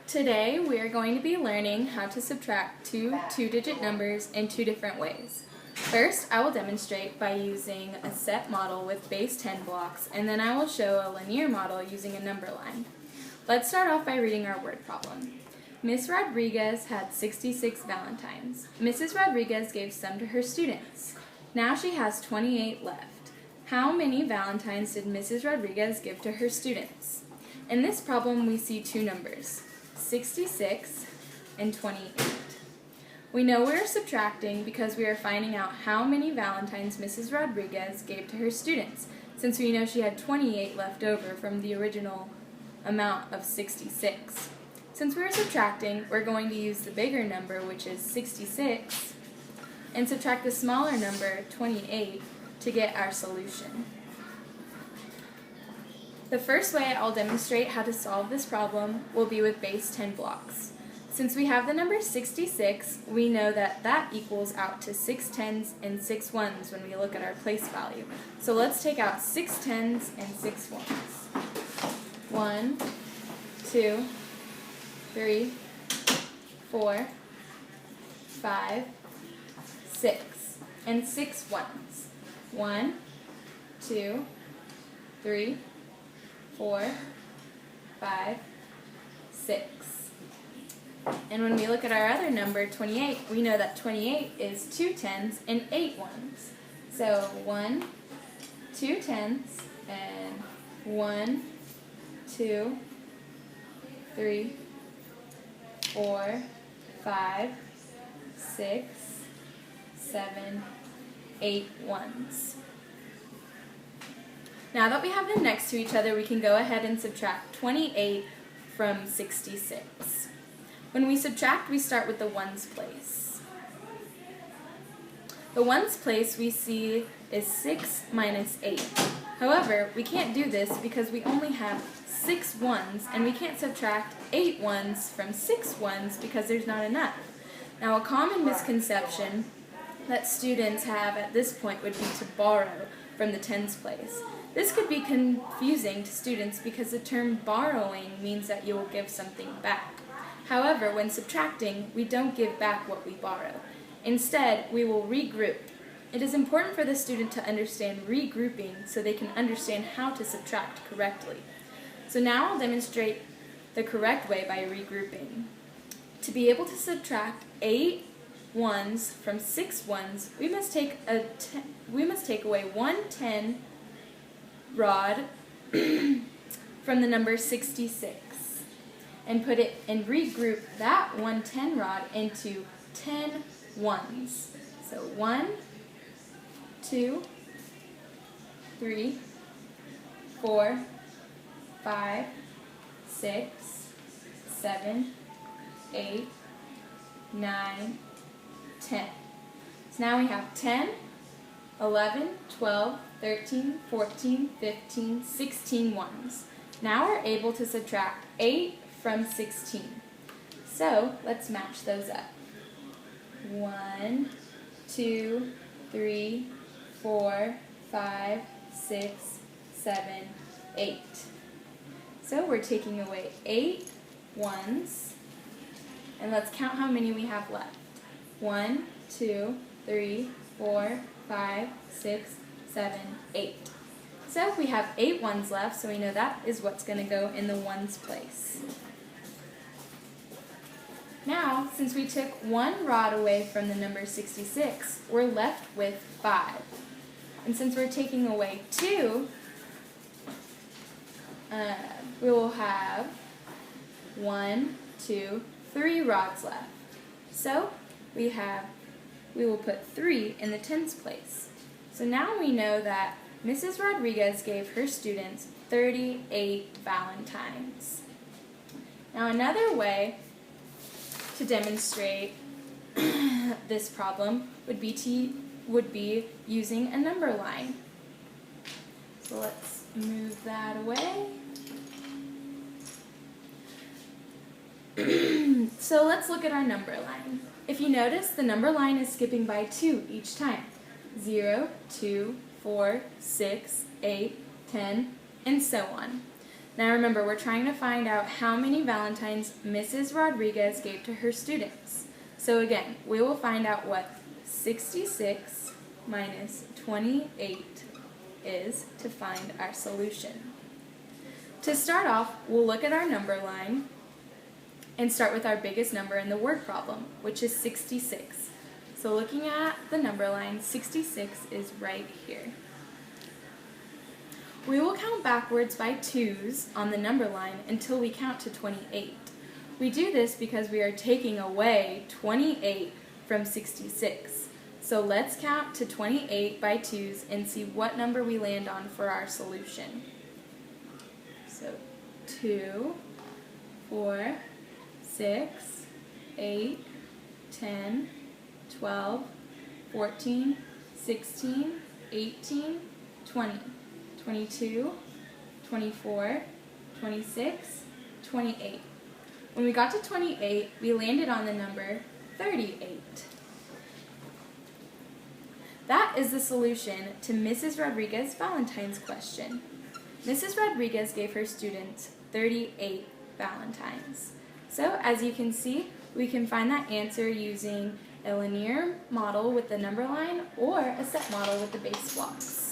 Today we are going to be learning how to subtract two two-digit numbers in two different ways. First, I will demonstrate by using a set model with base 10 blocks, and then I will show a linear model using a number line. Let's start off by reading our word problem. Miss Rodriguez had 66 valentines. Mrs. Rodriguez gave some to her students. Now she has 28 left. How many valentines did Mrs. Rodriguez give to her students? In this problem, we see two numbers, 66 and 28. We know we are subtracting because we are finding out how many valentines Mrs. Rodriguez gave to her students, since we know she had 28 left over from the original amount of 66. Since we are subtracting, we're going to use the bigger number, which is 66, and subtract the smaller number, 28, to get our solution. The first way I'll demonstrate how to solve this problem will be with base 10 blocks. Since we have the number 66, we know that that equals out to 6 tens and 6 ones when we look at our place value. So let's take out 6 tens and 6 ones. 1, 2, 3, 4, 5, 6, and 6 ones. 1, 2, 3, 4, 5, 6. And when we look at our other number, 28, we know that 28 is 2 tens and 8 ones. So 1, 2 tens, and 1, 2, 3, 4, 5, 6, 7, 8 ones. Now that we have them next to each other, we can go ahead and subtract 28 from 66. When we subtract, we start with the ones place. The ones place we see is 6 minus 8. However, we can't do this because we only have 6 ones, and we can't subtract 8 ones from 6 ones because there's not enough. Now, a common misconception that students have at this point would be to borrow from the tens place. This could be confusing to students because the term borrowing means that you will give something back. However, when subtracting, we don't give back what we borrow. Instead, we will regroup. It is important for the student to understand regrouping so they can understand how to subtract correctly. So now I'll demonstrate the correct way by regrouping. To be able to subtract 8 ones from 6 ones, we must take away 1 10 rod from the number 66 and put it and regroup that 1 10 rod into 10 ones. So 1, 2, 3, 4, 5, 6, 7, 8, 9, 10. So now we have 10, 11, 12, 13, 14, 15, 16 ones. Now we're able to subtract 8 from 16. So let's match those up. 1, 2, 3, 4, 5, 6, 7, 8. So we're taking away 8 ones, and let's count how many we have left. 1, 2, 3, 4, 5, 6, 7, 8. So we have 8 ones left, so we know that is what's going to go in the ones place. Now, since we took 1 rod away from the number 66, we're left with 5. And since we're taking away 2, we will have 1, 2, 3 rods left. So we will put 3 in the tens place. So now we know that Mrs. Rodriguez gave her students 38 valentines. Now another way to demonstrate this problem would be using a number line. So let's move that away. So let's look at our number line. If you notice, the number line is skipping by 2 each time. 0, 2, 4, 6, 8, 10, and so on. Now remember, we're trying to find out how many Valentines Mrs. Rodriguez gave to her students. So again, we will find out what 66 minus 28 is to find our solution. To start off, we'll look at our number line and start with our biggest number in the word problem, which is 66. So looking at the number line, 66 is right here. We will count backwards by 2's on the number line until we count to 28. We do this because we are taking away 28 from 66. So let's count to 28 by 2's and see what number we land on for our solution. So 2, 4, 6, 8, 10, 12, 14, 16, 18, 20. 22, 24, 26, 28. When we got to 28, we landed on the number 38. That is the solution to Mrs. Rodriguez's Valentine's question. Mrs. Rodriguez gave her students 38 Valentines. So, as you can see, we can find that answer using a linear model with the number line or a set model with the base blocks.